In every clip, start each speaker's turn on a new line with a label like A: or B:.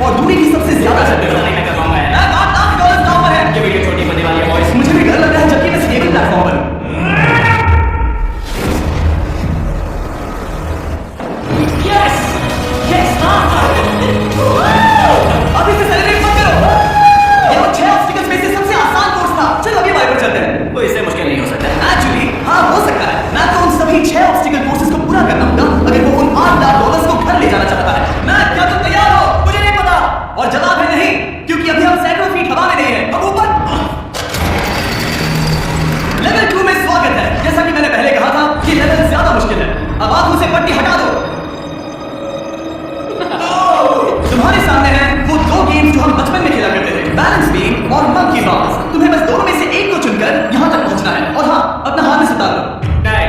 A: और दूरी भी सबसे ज्यादा चलते हो।
B: नहीं मैं कर पाऊंगा यार।
A: $8 लाख पर है।
B: ये वीडियो छोटी बनने वाली है बॉयज।
A: मुझे भी डर लग रहा है जबकि मैं स्टेबल प्लेटफॉर्म पर हूं।
B: यस यस
A: अभी से सेलिब्रेट मत करो। ये वो 6 ऑब्स्टिकल्स में से सबसे आसान कोर्स था। चलो अभी वाइपर चलते हैं।
B: वो इससे मुश्किल नहीं हो सकता।
A: एक्चुअली हाँ हो सकता है। मैं तो उन सभी 6 ऑब्स्टिकल कोर्सेज को पूरा करना होगा अगर वो उन $8 लाख को घर ले जाना चाहता है। मैं क्या तुम तैयार हो? मुझे नहीं पता। और जवाब है नहीं, क्योंकि अभी हम सैकड़ों फीट हवा में नहीं है। अब ऊपर लेवल 2 में स्वागत है। जैसा कि मैंने पहले कहा था कि लेवल ज्यादा मुश्किल है। अब आंखों से पट्टी हटा दो। तुम्हारे सामने हैं वो 2 गेम्स जो हम बचपन में खेला करते थे, बैलेंस बीम और मंकी बाउंस। तुम्हें बस दोनों में से एक को चुनकर यहां तक पहुंचना है। और हाँ, अपना हाथ में सुता दो।
B: नहीं।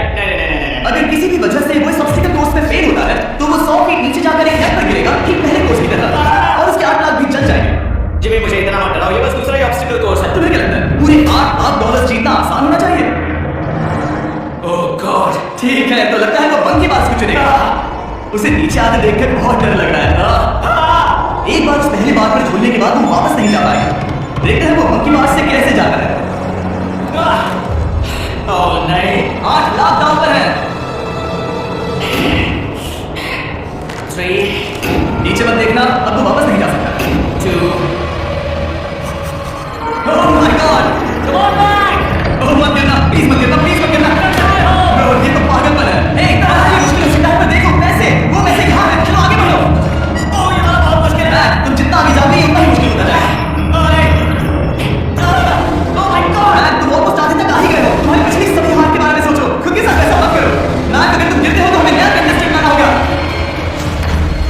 A: अगर किसी भी वजह से वो इस ऑब्स्टिकल कोर्स में फेल होता है तो वो 100 फीट नीचे जाकर एक डेक पर गिरेगा, ठीक पहले कोर्स की तरह, और उसके 8 लाख भी चल जाएंगे।
B: जिमी मुझे इतना मत डराओ, ये बस दूसरा ही ऑब्स्टिकल कोर्स है।
A: तुम्हें क्या लगता है पूरे $8 लाख जीतना आसान होना चाहिए?
B: ओह गॉड।
A: ठीक है, तो लगता है वो मंकी बाउंस को चुनेगा। उसे नीचे आते देखकर बहुत डर लग रहा है। एक बार उस पहली बार पर झूलने के बाद वो वापस नहीं जा पाएगा। देखते हैं वो मंकी बाउंस से कैसे जाता है।
B: ओह नहीं।
A: $8 लाख दांव पर है।
B: 3
A: नीचे मत देखना, अब तो वापस नहीं जा सकता।
B: 2
A: oh my god,
B: come on back.
A: Oh मत गिरना, प्लीज मत गिरना, प्लीज मत गिरना। ब्रो, ये तो पागलपन है। ए, ये मुश्किल है, टाइम पर देखो पैसे, वो पैसे कहाँ हैं? चलो आगे बढ़ो।
B: ओह ये वाला बहुत मुश्किल है।
A: तुम जितना आगे जाओगे उतना ही मुश्किल होता जाएगा।
B: ओह माय गॉड।
A: तुम ऑलमोस्ट आगे तक आ ही गए हो। तुम्हारी पिछली सभी हार के बारे में सोचो, खुद के साथ ऐसा मत करो। अगर तुम गिरते हो तो हमें नया कंटेस्टेंट लाना होगा।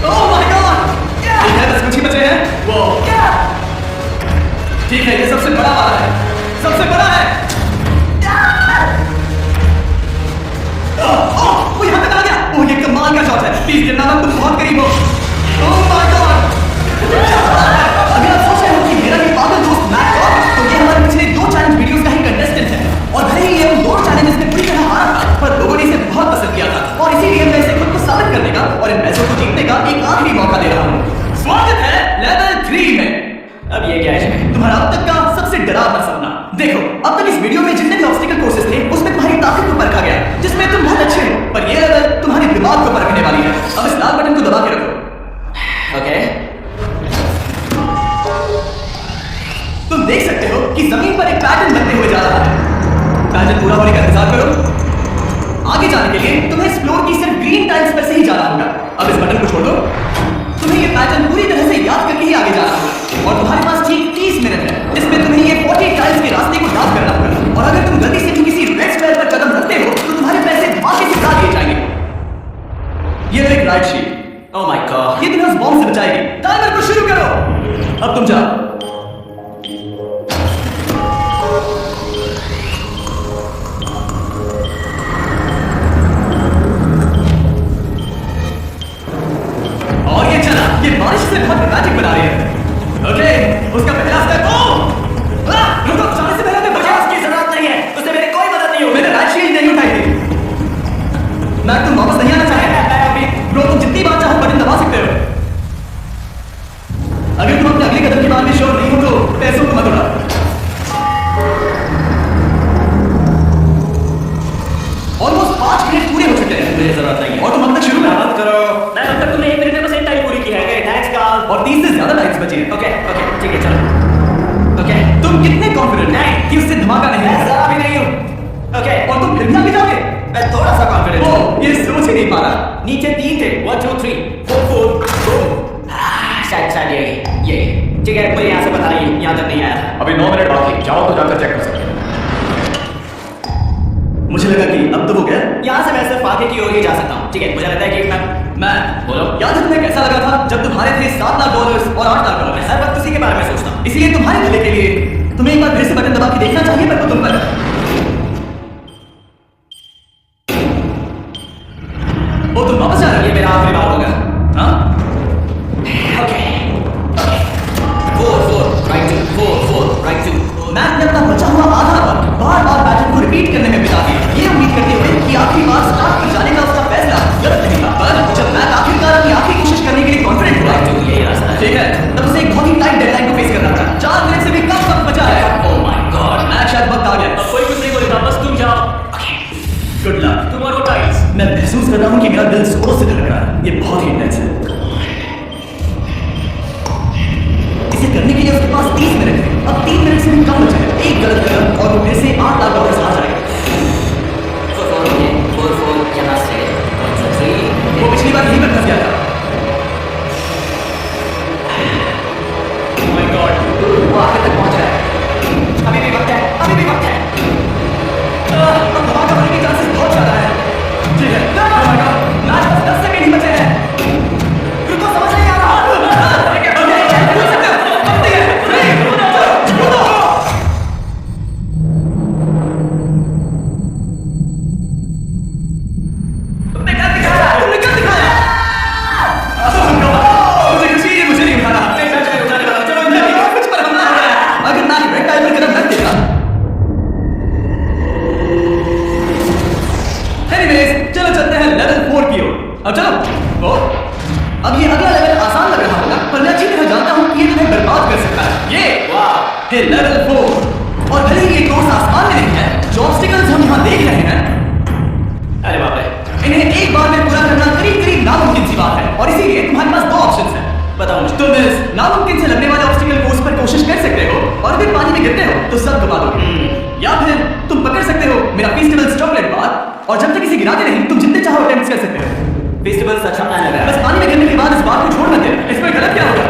A: ओह माय गॉड, ठीक है, बस कुछ ही बचे हैं। वो ठीक है, ये सबसे बड़ा वाला है, सबसे बड़ा है। वो यहाँ तक आ गया। ओह ये कमाल का शॉट है, प्लीज गिरना मत, तुम बहुत करीब हो। ओह माय गॉड, अगर आप सोच रहे हो कि मेरा ये पागल दोस्त मैट है, तो ये हमारे पिछले 2 चैलेंज वीडियोस का ही कंटेस्टेंट है। और भले ही ये उन 2 चैलेंजेस में पूरी तरह हारा था, पर लोगों ने इसे बहुत पसंद किया था और इसीलिए मैं इसे खुद को साबित करने का और इन मैचों को जीतने का एक आखिरी मौका दे रहा हूँ। स्वागत है लेवल 3 में।
B: अब ये क्या है?
A: तुम्हारा अब तक का सबसे डरावना सपना। देखो, अब तक इस वीडियो में जितने भी ऑब्स्टिकल कोर्सेज थे उसमें तुम्हारी ताकत को परखा गया, जिसमें तुम बहुत अच्छे हो, पर ये लेवल तुम्हारे दिमाग को परखने वाली है। अब इस लाल बटन को दबा के रखो।
B: ओके।
A: तुम देख सकते हो कि जमीन पर एक पैटर्न बनते हुए जा रहा है। पैटर्न पूरा होने का इंतजार करो। आगे जाने के लिए तुम्हें एक्सप्लोर की सिर्फ ग्रीन टाइल्स पर से ही जाना होगा। अब इस बटन को छोड़ दो। तुम्हें ये पैटर्न पूरी तरह से याद करके ही आगे जाना होगा और तुम्हारे पास ठीक 30 मिनट है, जिसमें तुम्हें ये 40 टाइल्स के रास्ते को याद करना होगा। और अगर तुम गलती से भी किसी रेड स्क्वायर पर कदम रखते हो तो तुम्हारे पैसे धमाके से उड़ा दिए जाएंगे। ये एक right sheet.
B: Oh my God.
A: ये तुम्हें उस बॉम्ब से बचाएगी। टाइमर को शुरू करो। अब तुम जाओ। और ये चला, ये बारिश से बहुत ड्रामेटिक बना रही है। ओके, उसका पहला स्टेप। रुको, जाने से पहले मैं
B: मुझे उसकी जरूरत नहीं है, उससे मेरी कोई मदद नहीं होगी।
A: मैंने राइट शील्ड नहीं उठाई थी। मैं तुम वापस नहीं आना चाहे ब्रो, तुम जितनी बार चाहो बटन दबा सकते हो। अगर तुम अपने अगले कदम के बारे में श्योर नहीं हो तो पैसों को मत उड़ाओ। ऑलमोस्ट 5 मिनट पूरे हो चुके हैं।
B: मुझे जरूरत नहीं है।
A: और तुम अब तक शुरू
B: मत करो। मैं अब तक तुमने 1 मिनट में बस 1 टाइम पूरी की है। थैंक्स गाल।
A: और 30 से ज्यादा टाइम्स बची हैं।
B: ओके ठीक है चलो। ओके
A: तुम कितने कॉन्फिडेंट हैं कि उससे धमाका नहीं
B: मैं
A: है?
B: जरा भी नहीं हूँ। ओके
A: और तुम फिर भी आगे जाओगे?
B: मैं थोड़ा सा कॉन्फिडेंट हूँ।
A: ओ, ये सोच ही नहीं पा रहा।
B: नीचे 3 थे, 1 2 3 4 4 बूम। शायद ये ठीक है, मुझे यहाँ से पता नहीं, यहाँ तक नहीं आया।
C: अभी 9 मिनट बाकी, जाओ तो जाकर चेक कर सकते हो।
A: मुझे लगा कि अब तो वो गया।
B: यहाँ से मैं सिर्फ आगे की ओर ही जा सकता हूँ। ठीक है, मुझे लगता है कि मैं बोलो।
A: याद है तुम्हें कैसा लगा था जब तुम्हारे थे $7 लाख और $8 लाख?
B: मैं हर वक्त उसी के बारे में सोचता हूँ।
A: इसलिए तुम्हारे भले के लिए तुम्हें एक बार फिर से बटन दबा के देखना चाहिए, पर वो तुम पर है। वो तुम वापस जा रहे हो?
B: ये मेरा आखिरी बार होगा।
A: हाँ?
B: Okay 4 4 right 2 4 4 right 2।
A: मैथ ने अपना बचा हुआ आधा वक्त बार-बार पैटर्न को रिपीट करने में बिता दिया, ये उम्मीद करते हुए कि आखिरी बार स्टार्ट पर जाने का उसका फैसला गलत नहीं था। पर जब मैथ आखिरकार अपनी आखिरी कोशिश करने के लिए कॉन्फिडेंट हुआ,
B: यही रास्ता है।
A: ठीक है, तब उसे एक बहुत ही टाइट डेडलाइन को फेस करना था। 4 मिनट से भी कम वक्त बचा है।
B: ओह माय गॉड,
A: मैच शायद वक्त आ गया।
B: अब कोई कुछ नहीं बोलेगा, बस तुम जाओ।
A: Good luck.
B: Tomorrow tiles.
A: मैं महसूस कर रहा हूँ कि मेरा दिल जोरों से धड़क रहा है। ये बहुत ही इंटेंस है। इसे करने के लिए उसके पास 30 मिनट है। अब 3 मिनट से भी कम बचे हैं। एक गलत कदम और वो फिर से $8 लाख हार जाएगा।
B: 4 यहाँ से 1 2 3।
A: वो पिछली बार यहीं पर फंस गया था।
B: Oh my God, वो आगे तक पहुंच रहा है। अभी भी वक्त है, अभी भी वक्त है।
A: अब धमाका होने के चांसेस बहुत ज्यादा है। ठीक है। मैच बस 10 सेकंड ही बचे हैं। रुको, समझ नहीं आ रहा। अब चलो। अब ये अगला लेवल आसान लग रहा होगा, पर मैं अच्छी तरह जानता हूँ कि ये तुम्हें बर्बाद कर सकता है। ये है लेवल 4। और भले ही ये कोर्स आसान में नहीं है, जो ऑब्स्टिकल्स हम यहाँ देख रहे हैं,
B: अरे बाप रे,
A: इन्हें एक बार में पूरा करना करीब नामुमकिन सी बात है। और इसीलिए तुम्हारे पास 2 ऑप्शंस हैं।
B: बताओ मुझे।
A: तुम इस नामुमकिन से लगने वाले ऑब्स्टिकल कोर्स पर कोशिश कर सकते हो, और अगर पानी में गिरते हो तो सब गवा दोगे। या फिर तुम पकड़ सकते हो मेरा फेस्टिवल्स चॉकलेट बार, और जब तक इसे गिराते नहीं तुम जितने चाहो अटेम्प्ट्स कर सकते हो।
B: फेस्टिवल्स अच्छा प्लान लग रहा है।
A: बस पानी में गिरने के बाद इस बात को छोड़ मत देना। इसमें गलत क्या होगा?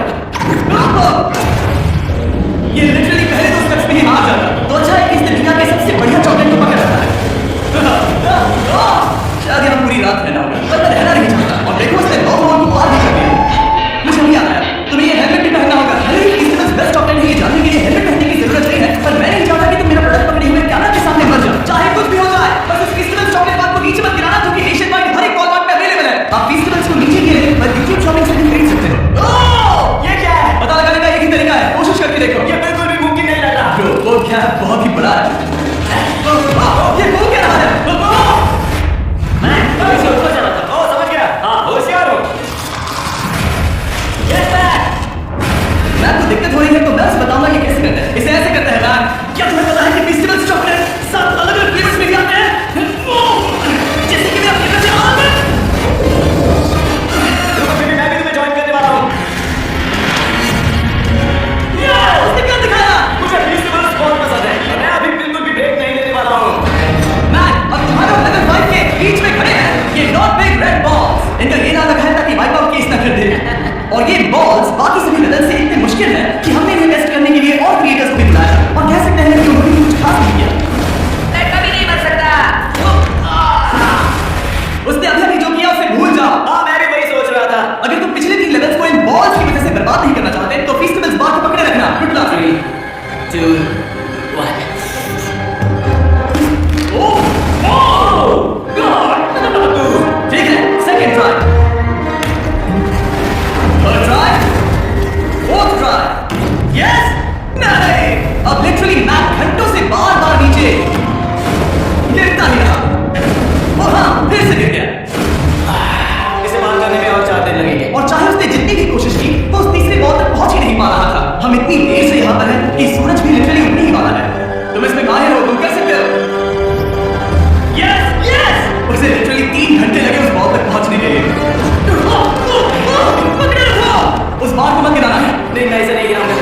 A: ये लिटरली पहले 2 स्टेप्स में ही हार जाता। तो अच्छा है कि इसने दुनिया के सबसे बढ़िया चॉकलेट को पकड़ रखा है। शायद यहाँ पूरी रात रहना होगा, पर मैं रहना नहीं चाहता। और देखो इसने 9 होल को पार भी कर दिया। मुझे नहीं आता है, तुम्हें ये हेलमेट भी पहनना होगा। भले ही इसके पास बेस्ट चॉकलेट है, ये जानने के लिए हेलमेट पहनने की जरूरत नहीं है, पर मैं नहीं चाहता कि तुम मेरा प्रोडक्ट पकड़े हुए कैमरा के सामने मर जाओ। चाहे कुछ भी हो जाए, बस इस फेस्टिवल चॉकलेट बार को नीचे मत गिराना, जो कि नेशन वाइड हर एक वॉलमार्ट में अवेलेबल है। आप फेस्टिवल्स को नीचे गिरे पर यूट्यूब शॉपिंग से भी खरीद सकते हो।
B: ये क्या है?
A: पता लगाने का एक ही तरीका है, कोशिश करके देखो।
B: ये बिल्कुल भी मुमकिन नहीं लग रहा।
A: वो क्या है, बहुत ही बड़ा है। ये वो क्या रहा है?
B: मैं अभी से ऊपर चला था। ओह, समझ गया। हाँ, होशियार हो। Yes, sir.
A: मैं आपको दिक्कत हो रही है तो मैं उसे बताऊंगा ये कैसे करते हैं। इसे ऐसे करते हैं मैम। क्या तुम्हें पता है कि फेस्टिवल्स चॉकलेट 7 अलग-अलग फ्लेवर्स में भी आते हैं? जैसे कि मेरा फेवरेट है आलमंड।
B: रुको, फिर भी मैं भी तुम्हें ज्वाइन करने वाला हूँ।
A: उसने क्या दिखाया?
B: मुझे फेस्टिवल्स बहुत पसंद है। मैं अभी बिल्कुल भी ब्रेक नहीं लेने वाला हूँ।
A: मैम, अब तुम्हारे लेवल 5 के बीच में खड़े हैं ये नॉट बिग रेड बॉल्स। इनका ये नाम रखा है ताकि वाइप आउट केस न कर दे। और ये बॉल्स बाकी सभी लेवल से इतने मुश्किल है कि हमने इन्हें टेस्ट करने के लिए और क्रिएटर्स को भी बुलाया, और कह सकते हैं कि उन्होंने कुछ खास नहीं किया।
B: मैं कभी नहीं मर सकता।
A: उसने अभी जो किया उसे भूल जाओ।
B: हाँ, मैं भी वही सोच रहा था।
A: अगर तुम पिछले 3 लेवल्स को इन बॉल्स की वजह से बर्बाद नहीं करना चाहते तो फेस्टिवल्स बार को पकड़े रखना। Good luck.
B: 3 2 1।
A: ओह गॉड। ठीक है, second try, third try, fourth try. Yes, नहीं। अब लिटरली मैप घंटों से बार-बार नीचे गिरता ही रहा। और हाँ, फिर से गिर गया।
B: इसे पार करने में और 4 दिन लगेंगे।
A: और चाहे उसने जितनी भी कोशिश की, वो उस तीसरे बॉल तक पहुंच ही नहीं पा रहा था। हम इतनी देर से यहाँ पर हैं कि सूरज भी लिटरली उगने ही वाला है। तुम इसमें माहिर हो, तुम कर सकते हो। Yes yes. उसे लिटरली 3 घंटे लगे उस बॉल तक पहुंचने के लिए। पकड़े रखो। उस बॉल को मत गिराना है।
B: नहीं, मैं इसे नहीं गिराऊंगा।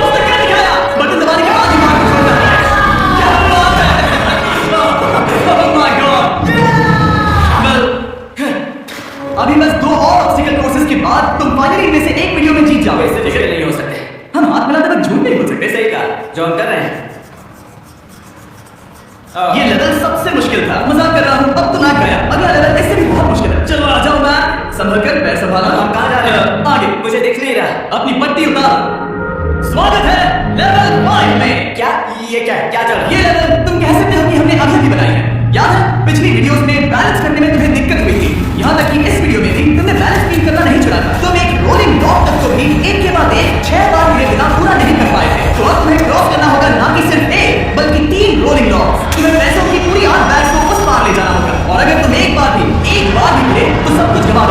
A: उसने क्या दिखाया? बटन दबाने के बाद ही बॉल को छोड़ना है। क्या बात है? Oh my God. Well, अभी बस 2 और ऑब्स्टिकल कोर्सेज के बाद तुम फाइनली इनमें से एक वीडियो में जीत जाओगे।
B: इससे मुश्किल नहीं हो सकते।
A: हम हाथ मिलाते वक्त झूठ नहीं बोल सकते।
B: सही कहा, जो हम कर रहे हैं।
A: ये लेवल सबसे मुश्किल था। मजाक कर रहा हूँ, अब तो नाक गया। अगला लेवल इससे भी बहुत मुश्किल है। चलो आ जाओ मैम, संभल कर पैर संभालना।
B: हम कहाँ जा रहे हैं?
A: आगे।
B: मुझे दिख नहीं रहा।
A: अपनी पट्टी उतार। स्वागत है लेवल 5 में।
B: क्या? ये क्या है? क्या चल रहा है?
A: ये लेवल तुम कह सकते हो कि हमने अभी अभी बनाई है। याद है पिछली वीडियोस में बैलेंस करने में तुम्हें दिक्कत हुई थी। यहाँ तक कि इस वीडियो में भी तुमने बैलेंस फील करना नहीं छोड़ा था। तुम एक रोलिंग डॉग तक को भी एक के बाद एक 6 बार गिरे बिना पूरा नहीं कर पाए थे। तो अब तुम्हें क्रॉस करना होगा ना कि सिर्फ 1 बल्कि 3 रोलिंग डॉग्स। तुम्हें पैसों की पूरी 8 बैग्स को उस पार ले जाना होगा, और अगर तुम एक बार भी गिरे तो सब कुछ गवा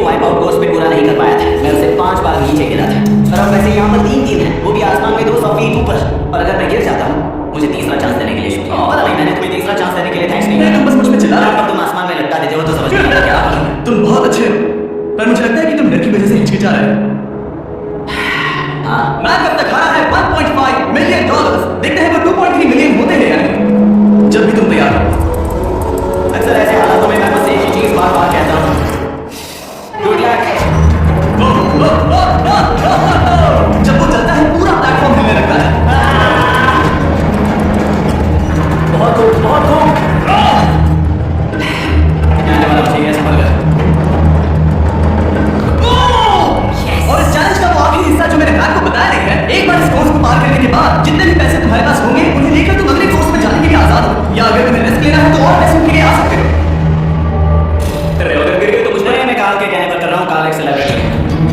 B: वाइप आउट कोर्स पे पूरा नहीं कर पाया था। मैं उसे 5 बार नीचे गिरा था। और अब वैसे यहाँ पर 3 टीम है, वो भी आसमान में 200 फीट ऊपर। और अगर मैं गिर जाता हूँ, मुझे तीसरा चांस देने के लिए शुक्रिया। पता नहीं मैंने तुम्हें तीसरा चांस देने के लिए थैंक्स नहीं
A: नहीं,
B: किया।
A: तुम बस मुझ पे चिल्ला रहे हो।
B: अब तुम आसमान में लटका देते हो तो समझ नहीं आता क्या।
A: तुम बहुत अच्छे हो, पर मुझे लगता है कि तुम डर की वजह से हिचकिचा रहे हो।
B: हाँ,
A: मैच अब तक हारा है $1.5 मिलियन। देखते हैं वो 2.3 मिलियन होते हैं या नहीं। जब भी तुम तैयार हो।
B: अक्सर ऐसे हालातों में मैं बस एक ही चीज बार बार कहता हूँ, गुड लक।
A: जब वो चलता है पूरा प्लेटफॉर्म हिलने लगता है।
B: बहुत खूब, बहुत खूब। आने वाला मुझे ये समझ गया।
A: और इस चैलेंज का वो आखिरी हिस्सा जो मैंने मैक को बताया नहीं है, एक बार इस कोर्स को पार करने के बाद जितने भी पैसे तुम्हारे पास होंगे उन्हें लेकर तुम अगले कोर्स में जाने के लिए आजाद हो, या अगर तुम्हें रिस्क लेना है तो और पैसों के लिए आ सकते हो।
B: अगर गिर गए तो कुछ नहीं, मैं काल के कहने पर कर रहा हूँ। काल एक सेलिब्रिटी है।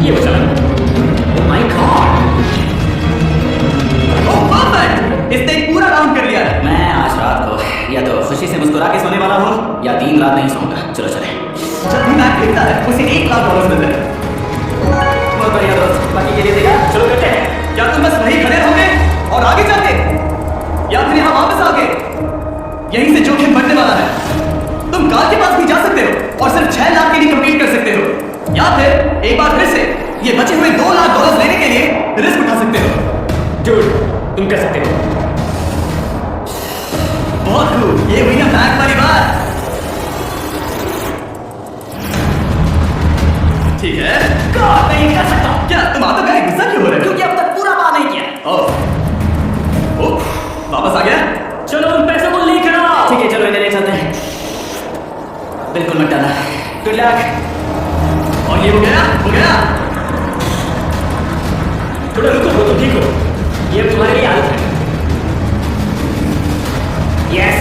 B: ये वो चला। ओह माय गॉड,
A: ओह परफेक्ट, इसने एक पूरा राउंड कर लिया है।
B: मैं आज रात को या तो खुशी से मुस्कुरा के सोने वाला हूँ या 3 रात नहीं सोऊंगा। चलो चले।
A: जब भी मैक खेलता है उसे $1 लाख मिलते हैं।
B: बहुत बढ़िया दोस्त, बाकी के लिए देगा। चलो करते हैं।
A: क्या तुम बस वहीं खड़े रहोगे और आगे चलते, या फिर यहाँ वापस आओगे? यहीं से जोखिम बढ़ने वाला है। तुम कार के पास भी जा सकते हो और सिर्फ 6 लाख के लिए कम्पीट कर सकते हो, या फिर एक बार फिर से ये बचे हुए $2 लाख लेने के लिए रिस्क उठा सकते हो।
B: डूड, तुम कर सकते हो।
A: बहुत खूब, ये हुई ना मैक वाली बात। ठीक है,
B: नहीं कर सकता
A: क्या तुम आ तो गए, गुस्सा क्यों हो रहे हो?
B: क्योंकि अब तक पूरा बात नहीं किया।
A: ओह, वापस आ गया?
B: चलो उन पैसों को लेकर आओ। ठीक है, चलो इन्हें ले चलते हैं। बिल्कुल मत डालना। Good luck.
A: और ये हो गया, हो गया।
B: थोड़ा रुको, तुम ठीक हो। ये अब तुम्हारे लिए आदत है। यस,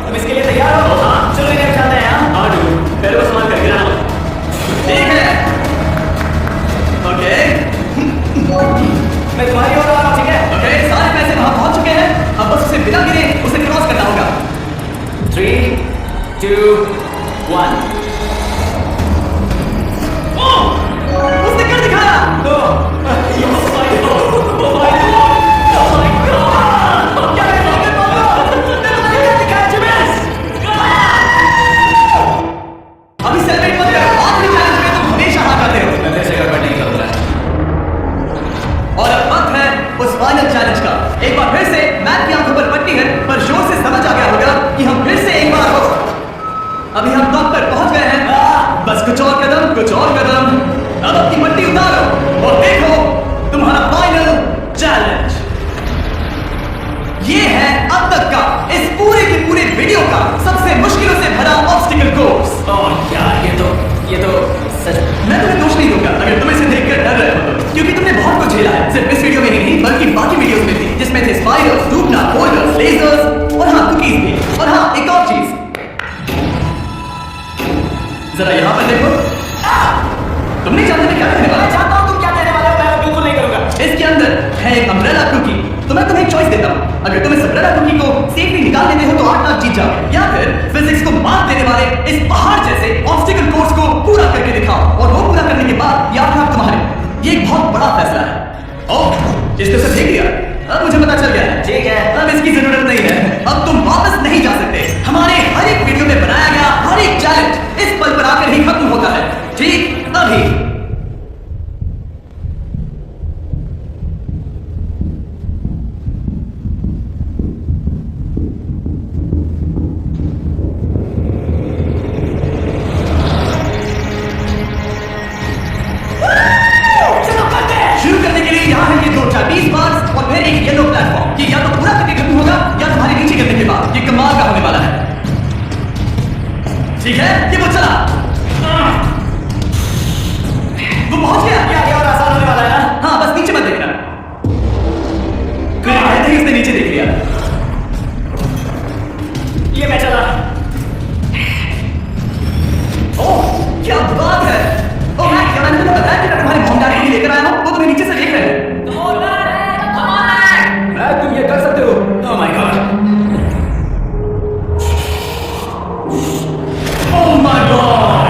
B: तुम इसके लिए तैयार हो? हाँ, चलो इन्हें चलते हैं। हाँ डूड, पहले वो सामान कर गिराना।
A: ठीक है, ओके
B: मैं तुम्हारी ओर आ रहा हूँ, ठीक है?
A: ओके, सारे पैसे वहां पहुंच चुके हैं। अब बस उसे बिना गिरे उसे क्रॉस करना होगा।
B: 3, 2, 1।
A: उसने कर दिखाया। अभी सेलिब्रेट मत करो, आखिरी चैलेंज में तुम हमेशा हार जाते हो।
B: मैं फिर से गड़बड़ नहीं करूंगा।
A: और अब वक्त है उस फाइनल चैलेंज का। एक बार फिर से मैक की आंखों पर पट्टी है, पर जोर से समझ आ गया होगा कि हम फिर से एक बार हो। अभी हम टॉप पर पहुंच गए हैं। बस कुछ और कदम, कुछ और कदम। अब अपनी पट्टी उतारो और देखो तुम्हारा फाइनल चैलेंज। ये है अब तक का इस पूरे के पूरे वीडियो का सबसे मुश्किलों से भरा ऑब्स्टिकल कोर्स।
B: ओह यार, ये तो सच।
A: मैं तुम्हें दोष नहीं दूंगा अगर तुम इसे देखकर डर रहे हो तो, क्योंकि तुमने बहुत कुछ झेला है। सिर्फ इस वीडियो में ही नहीं बल्कि बाकी वीडियोस में भी, जिसमें थे स्पाइडर्स, डूबना, होल्डर्स, लेजर्स और हाँ कुकीज भी। और हाँ एक और चीज, जरा यहाँ पर देखो। तुम नहीं जानते मैं क्या कहने वाला
B: मैं जानता हूँ तुम क्या कहने वाले हो। मैं बिल्कुल नहीं करूंगा।
A: हूँ। इसके अंदर है एक अम्ब्रेला कुकी। तो मैं तुम्हें एक चॉइस देता हूँ, अगर तुम इस अम्ब्रेला कुकी को सेफली निकाल लेते हो तो 8 लाख जीत जाओ, या फिर फिजिक्स को मात देने वाले इस पहाड़ जैसे ऑब्स्टिकल कोर्स को पूरा करके दिखाओ, और वो पूरा करने के बाद याद रखना तुम्हारे। ये एक बहुत बड़ा फैसला है। ओह, जिसने उसे देख लिया, अब मुझे पता चल गया है।
B: ठीक है।
A: अब इसकी जरूरत नहीं है। अब तुम वापस नहीं जा सकते। हमारे हर एक वीडियो में बनाया गया हर एक चैलेंज इस पल पर आकर ही खत्म होता है। ठीक अभी। शुरू करने के लिए यहाँ है ये 2 20 मार्क्स और फिर एक येलो प्लेटफॉर्म। ये या तो पूरा करके खत्म होगा या तुम्हारे नीचे गिरने के बाद। ये कमाल का होने वाला है। ठीक है, ये वो चला, वो पहुंच गया।
B: क्या ये और आसान होने वाला है ना?
A: हाँ, बस नीचे मत देखना। फिर कहते ही उसने नीचे देख लिया।
B: ये मैं चला।
A: ओह, क्या बात है। ओह मैक, क्या मैंने तुम्हें बताया कि मैं तुम्हारे मॉम डैडी को लेकर आया हूँ? वो तुम्हें नीचे से देख रहे हैं।
B: तुम ये कर सकते हो। ओह my God.
A: Oh my God.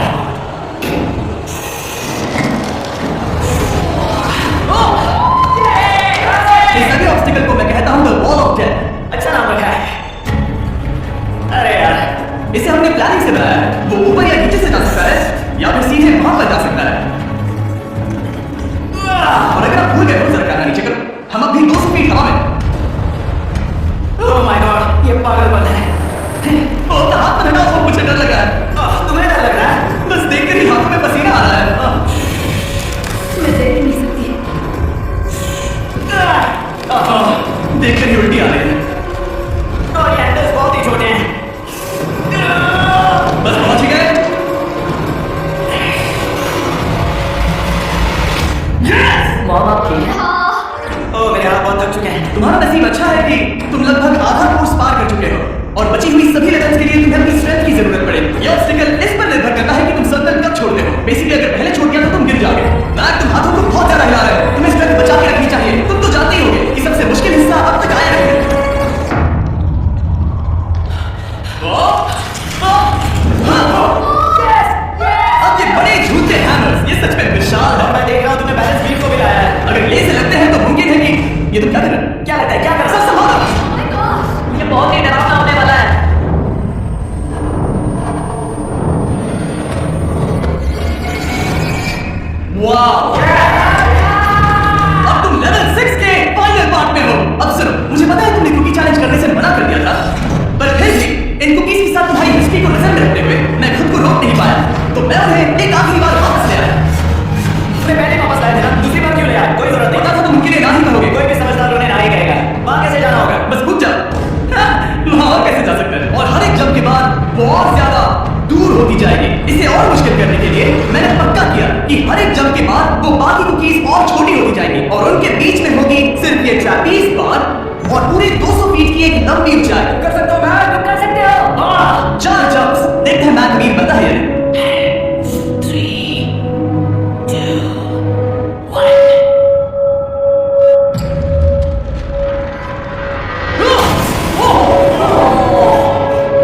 B: ठीक है ओ मेरे हाथ बहुत थक चुके हैं।
A: तुम्हारा नसीब अच्छा है कि तुम लगभग आधा कोर्स पार कर चुके हो और बची हुई सभी लेवल्स के लिए तुम्हें अपनी स्ट्रेंथ की जरूरत पड़ेगी। ये ऑब्स्टिकल इस पर निर्भर करता है कि तुम सर्कल कब छोड़ते हो। बेसिकली अगर पहले छोड़ दिया तो तुम गिर जाओगे। मैक, तुम हाथों को बहुत ज्यादा हिला रहे हो। तुम्हें स्ट्रेंथ बचा के रखनी चाहिए। तुम तो जानते ही होगे कि सबसे मुश्किल हिस्सा अब तक आया है। अब ये बड़े झूठे हैमर्स, ये सच में विशाल है।
B: मैं देख रहा हूँ तुमने बैलेंस व्हील को भी लाया है।
A: अगर ये से लगते हैं तो मुमकिन है कि ये तुम क्या कर रहे हो?
B: क्या लगता है क्या कर
A: सब
B: सकते
A: संभालो।
B: ये बहुत ही डरावना होने वाला है।
A: वाओ! अब तुम लेवल 6 के फाइनल पार्ट में हो। अब सुनो, मुझे पता है तुमने कुकी चैलेंज करने से मना कर दिया था, पर फिर भी इन कुकीज के साथ तुम्हारी हिस्ट्री को नजर में रखते हुए मैं खुद को रोक नहीं पाया, तो मैं उन्हें एक आखिरी बार वापस ले आया।
B: तुमने पहले वापस लाए थे ना, दूसरी बार क्यों ले आए? कोई जरूरत नहीं।
A: पता था तुम मुमकिन है ना ही कहोगे।
B: कोई भी समझदार उन्हें ना ही कहेगा। वहां कैसे जाना होगा?
A: बस पूछ जाओ। वहां और कैसे जा सकते हैं? और हर एक जंप के बाद वो और ज्यादा दूर होती जाएगी। इसे और मुश्किल करने के लिए मैंने पक्का किया कि हर एक जंप के बाद वो बाकी कुकीज और छोटी होती जाएंगी और उनके बीच में होगी सिर्फ ये ट्रैपीज बार और पूरे 200 फीट की एक लंबी ऊंचाई।
B: कर सकते हो मैक, तुम कर सकते हो।
A: 4 जंप्स, देखते हैं मैक अमीर बनता है या नहीं।
B: 3, 2, 1।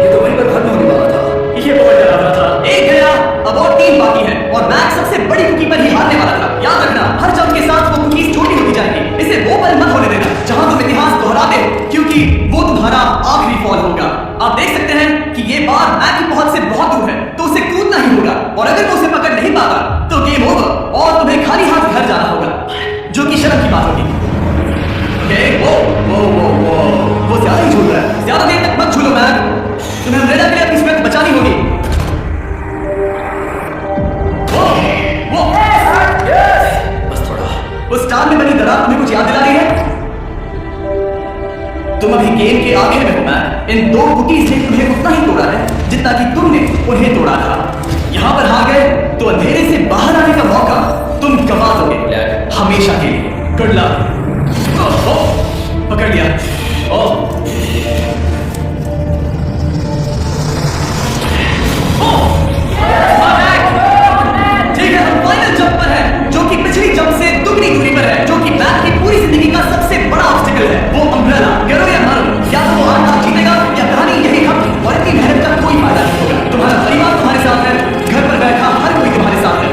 A: ये तो वहीं पर खत्म होने वाला था। ये बहुत डरावना था। एक गया, अब और 3 बाकी हैं और मैक सबसे बड़ी कुकी पर ही हारने वाला था। याद रखना, हर जंप के साथ वो कुकीज छोटी होती जाएंगी। इसे वो पल मत होने देना जहां तुम इतिहास दोहराते हो, क्योंकि वो तुम्हारा आखिरी फॉल होगा। आप देख सकते हैं कि ये बार मैक की पहुंच से बहुत दूर है, तो उसे कूदना ही होगा और अगर वो उसे पकड़ नहीं पाता तो गेम ओवर और तुम्हें खाली हाथ घर जाना होगा, जो कि शर्म की बात होगी। ओके, वो ज्यादा ही झूल रहा है। ज्यादा देर तक मत झूलो मैक, तुम्हें अम्ब्रेला के लिए अपनी स्ट्रेंथ बचानी होगी।
B: बस थोड़ा।
A: उस स्टार में बनी दरार तुम्हें कुछ याद दिला रही है? तुम अभी गेम के आगे में हो मैक। इन 2 कुकीज ने तुम्हें उतना ही तोड़ा है जितना कि तुमने उन्हें तोड़ा था। यहां पर हार गए तो अंधेरे से बाहर आने का मौका तुम गंवा दोगे हमेशा के लिए। Good luck. पकड़ लिया। ठीक है, हम फाइनल जंप पर हैं, जो कि पिछली जंप से दुगनी दूरी पर है, जो कि मैक की पूरी जिंदगी का सबसे बड़ा ऑब्स्टिकल है। वो अम्ब्रेला। करो या मरो, या तो वो हार जीतेगा या कहानी यही खत्म और इतनी मेहनत का कोई फायदा नहीं होगा। तुम्हारा परिवार तुम्हारे साथ है, घर पर बैठा हर कोई तुम्हारे साथ है।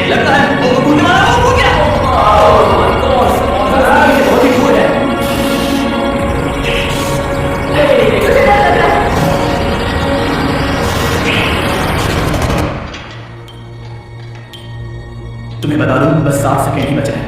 A: लगता है वो कूदने वाला है, वो कूद गया। ये बहुत ही cool है। तुम्हें बता दूं, बस 7 सेकंड ही बचे हैं।